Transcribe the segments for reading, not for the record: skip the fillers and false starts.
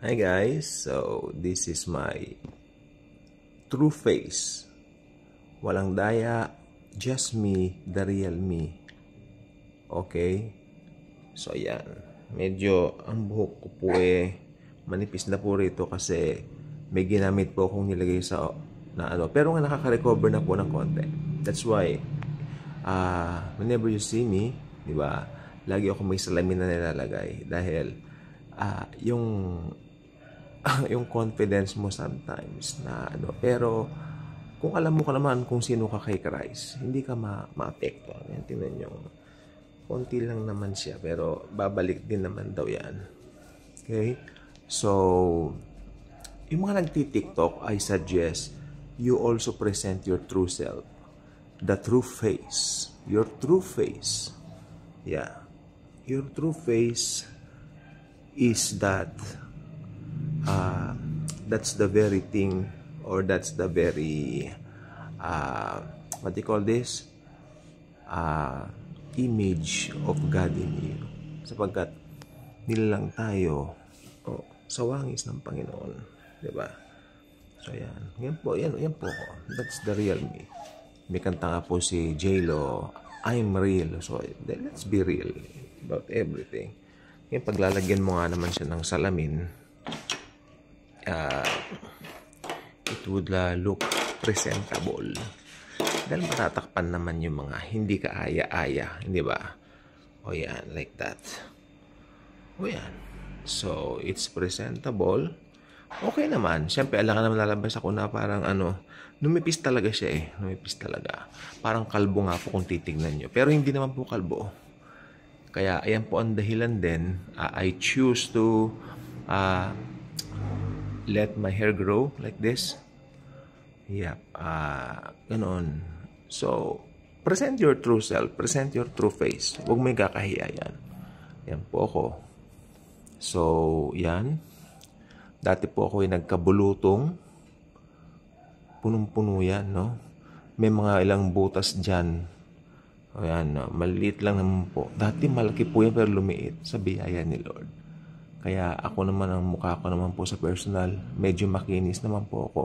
Hi guys, so this is my true face. Walang daya, just me, the real me. Okay? So yan, medyo ang buhok ko po manipis na po rito kasi may ginamit po akong nilagay sa pero nga nakaka-recover na po ng konti. That's why whenever you see me, di ba, lagi ako may salamin na nilalagay dahil yung yung confidence mo sometimes na pero kung alam mo ka naman kung sino ka kay Christ, hindi ka maapekto. Yan, tingnan nyo. Konti lang naman siya, pero babalik din naman daw yan. Okay? So, yung mga nagti-TikTok, I suggest you also present your true self. The true face. Your true face. Yeah. Your true face is that that's the very thing, or that's the very what do you call this, image of God in you, sapagkat nilalang tayo sa wangis ng Panginoon, di ba? So yan po ako. That's the real me. May kanta nga po si J-Lo, I'm real. So let's be real about everything. Ngayon, paglalagyan mo nga naman siya ng salamin, it would look presentable. Dahil matatakpan naman yung mga hindi kaaya-aya, hindi ba? O yan, like that. O yan. So, it's presentable. Okay naman. Siyempre, alam ka naman lalabas ako na parang numipis talaga siya Numipis talaga. Parang kalbo nga po kung titignan nyo. Pero hindi naman po kalbo. Kaya, ayan po ang dahilan din. I choose to let my hair grow like this. Yep. Ganon. So, present your true self. Present your true face. Huwag may kakahiya yan. Yan po ako. So, yan. Dati po ako nagkabulutong. Punong-puno yan, no? May mga ilang butas dyan. Ayan, no? Maliit lang naman po. Dati malaki po yan pero lumiit sa biyaya ni Lord. Kaya ako naman, ang mukha ko naman po sa personal, medyo makinis naman po ako.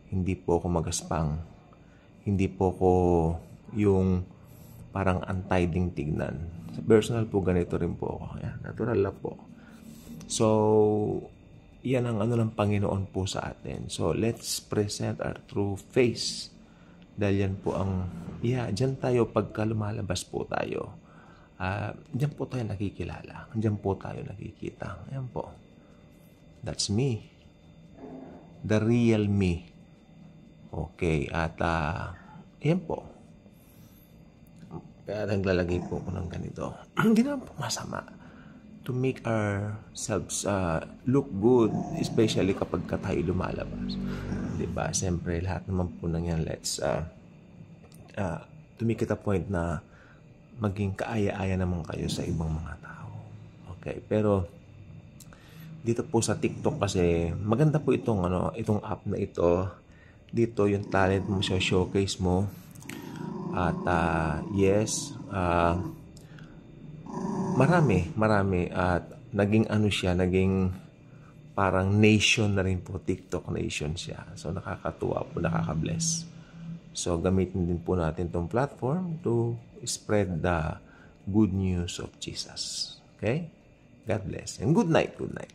Hindi po ako magaspang. Hindi po ako yung parang anti-ding tignan. Sa personal po, ganito rin po ako. Ayan, natural lang po. So, yan ang ng Panginoon po sa atin. So, let's present our true face. Dahil yan po ang, dyan tayo pagka lumalabas po tayo. Diyan po tayo nakikilala. Diyan po tayo nakikita. Ayan po. That's me. The real me. Okay. At, ayan po. Kaya naglalagay po ko ng ganito. Hindi naman po masama. To make ourselves look good. Especially kapag tayo lumalabas. Diba? Siyempre, lahat naman po nang yan. Let's to make it a point na maging kaaya-aya naman kayo sa ibang mga tao. Okay, pero dito po sa TikTok kasi maganda po itong app na ito. Dito yung talent mo siya showcase mo. At yes, marami at naging naging parang nation na rin po, TikTok nation siya. So nakakatuwa po, nakaka-bless. So gamitin din po natin tong platform to spread the good news of Jesus. Okay? God bless. And good night. Good night.